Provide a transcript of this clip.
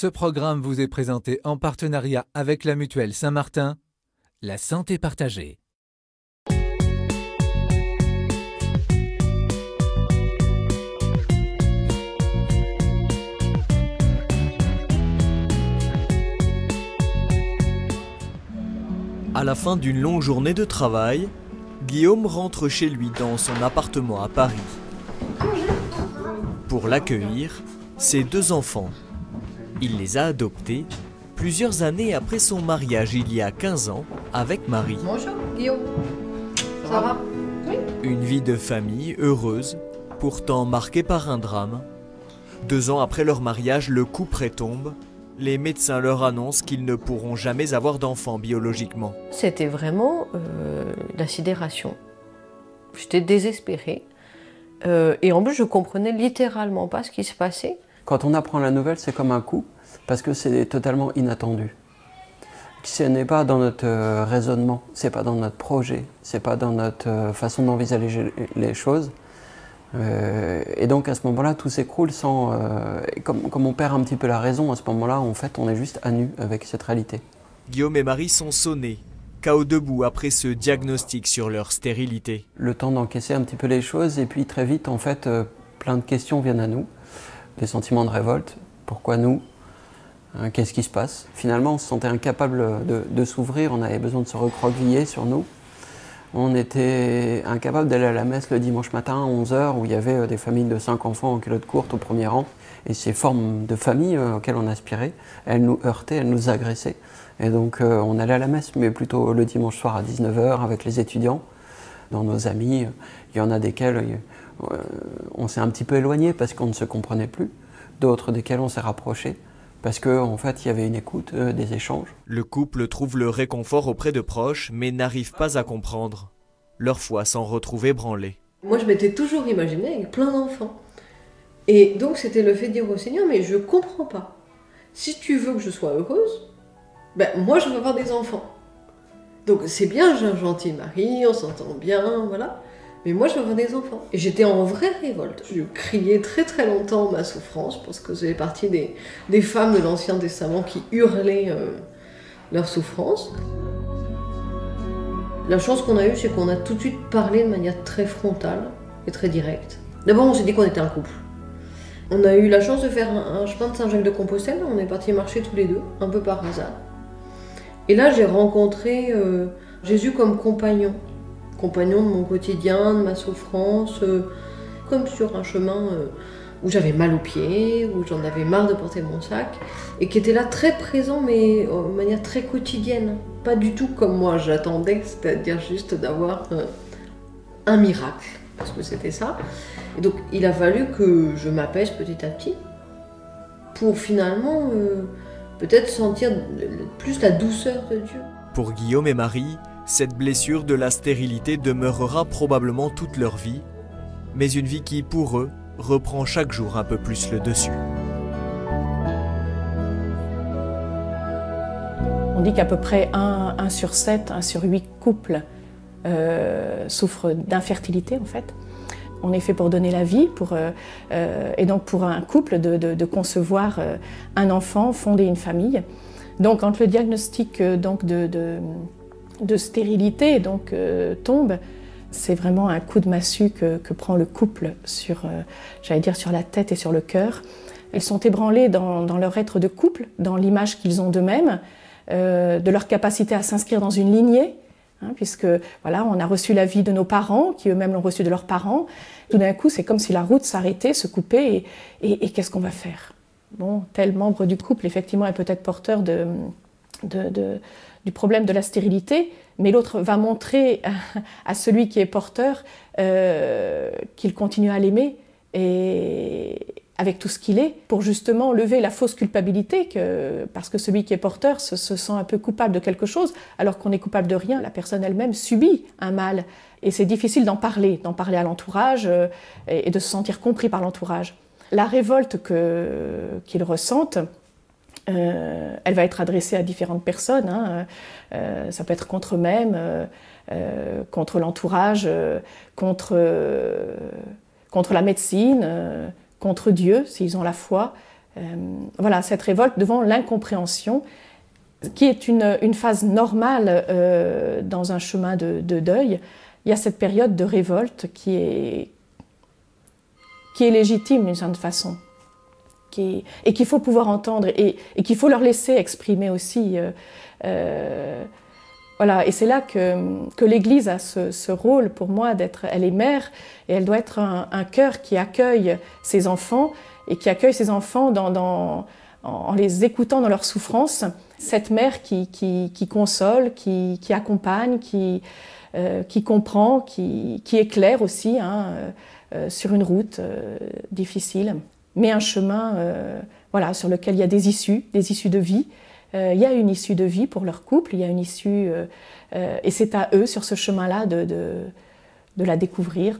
Ce programme vous est présenté en partenariat avec la Mutuelle Saint-Martin, la santé partagée. À la fin d'une longue journée de travail, Guillaume rentre chez lui dans son appartement à Paris. Pour l'accueillir, ses deux enfants. Il les a adoptés plusieurs années après son mariage il y a 15 ans avec Marie. Bonjour Guillaume, ça va? Oui. Une vie de famille heureuse, pourtant marquée par un drame. 2 ans après leur mariage, le couple retombe. Les médecins leur annoncent qu'ils ne pourront jamais avoir d'enfants biologiquement. C'était vraiment la sidération. J'étais désespérée. Et en plus, je comprenais littéralement pas ce qui se passait. Quand on apprend la nouvelle, c'est comme un coup, parce que c'est totalement inattendu. Ce n'est pas dans notre raisonnement, c'est pas dans notre projet, c'est pas dans notre façon d'envisager les choses. Et donc à ce moment-là, tout s'écroule sans... comme on perd un petit peu la raison, à ce moment-là, en fait, on est juste à nu avec cette réalité. Guillaume et Marie sont sonnés, KO debout après ce diagnostic sur leur stérilité. Le temps d'encaisser un petit peu les choses, et puis très vite, en fait, plein de questions viennent à nous. Des sentiments de révolte. Pourquoi nous? Qu'est-ce qui se passe? Finalement, on se sentait incapable de s'ouvrir, on avait besoin de se recroqueviller sur nous. On était incapable d'aller à la messe le dimanche matin à 11 h où il y avait des familles de 5 enfants en culotte courte au premier rang. Et ces formes de famille auxquelles on aspirait, elles nous heurtaient, elles nous agressaient. Et donc on allait à la messe, mais plutôt le dimanche soir à 19 h avec les étudiants. Dans nos amis, il y en a desquels on s'est un petit peu éloigné parce qu'on ne se comprenait plus. D'autres desquels on s'est rapprochés. Parce qu'en fait, il y avait une écoute, des échanges. Le couple trouve le réconfort auprès de proches, mais n'arrive pas à comprendre. Leur foi s'en retrouve ébranlée. Moi, je m'étais toujours imaginée avec plein d'enfants. Et donc, c'était le fait de dire au Seigneur, mais je comprends pas. Si tu veux que je sois heureuse, ben moi, je veux avoir des enfants. Donc, c'est bien, j'ai un gentil mari, on s'entend bien, voilà. Mais moi, je veux avoir des enfants. Et j'étais en vraie révolte. Je criais très très longtemps ma souffrance, parce que j'ai partie des femmes de l'Ancien Testament qui hurlaient leur souffrance. La chance qu'on a eue, c'est qu'on a tout de suite parlé de manière très frontale et très directe. D'abord, on s'est dit qu'on était un couple. On a eu la chance de faire un chemin de Saint-Jacques-de-Compostelle. On est partis marcher tous les deux, un peu par hasard. Et là, j'ai rencontré Jésus comme compagnon de mon quotidien, de ma souffrance, comme sur un chemin où j'avais mal aux pieds, où j'en avais marre de porter mon sac, et qui était là très présent, mais de manière très quotidienne. Pas du tout comme moi j'attendais, c'est-à-dire juste d'avoir un miracle, parce que c'était ça. Et donc il a fallu que je m'apaise petit à petit, pour finalement peut-être sentir plus la douceur de Dieu. Pour Guillaume et Marie, cette blessure de la stérilité demeurera probablement toute leur vie, mais une vie qui, pour eux, reprend chaque jour un peu plus le dessus. On dit qu'à peu près 1 sur 7, 1 sur 8 couples souffrent d'infertilité en fait. On est fait pour donner la vie, et donc pour un couple de concevoir un enfant, fonder une famille. Donc quand le diagnostic de stérilité tombe, c'est vraiment un coup de massue que prend le couple sur la tête et sur le cœur. Ils sont ébranlés dans leur être de couple, dans l'image qu'ils ont d'eux-mêmes, de leur capacité à s'inscrire dans une lignée, puisque voilà, on a reçu la vie de nos parents, qui eux-mêmes l'ont reçue de leurs parents. Tout d'un coup, c'est comme si la route s'arrêtait, se coupait, et qu'est-ce qu'on va faire? Bon, tel membre du couple, effectivement, est peut-être porteur du problème de la stérilité, mais l'autre va montrer à celui qui est porteur qu'il continue à l'aimer et avec tout ce qu'il est, pour justement lever la fausse culpabilité, parce que celui qui est porteur se sent un peu coupable de quelque chose, alors qu'on est coupable de rien. La personne elle-même subit un mal, et c'est difficile d'en parler à l'entourage et de se sentir compris par l'entourage. La révolte qu'ils ressentent, elle va être adressée à différentes personnes, ça peut être contre eux-mêmes, contre l'entourage, contre la médecine, contre Dieu, s'ils ont la foi, Voilà, cette révolte devant l'incompréhension, qui est une phase normale dans un chemin de deuil. Il y a cette période de révolte qui est légitime d'une certaine façon, et qu'il faut pouvoir entendre, et qu'il faut leur laisser exprimer aussi. Voilà, et c'est là que l'Église a ce rôle pour moi elle est mère, et elle doit être un cœur qui accueille ses enfants, et qui accueille ses enfants en les écoutant dans leur souffrance. Cette mère qui console, qui accompagne, qui comprend, qui éclaire aussi sur une route difficile, mais un chemin voilà, sur lequel il y a des issues de vie. Il y a une issue de vie pour leur couple, il y a une issue, et c'est à eux sur ce chemin-là de la découvrir.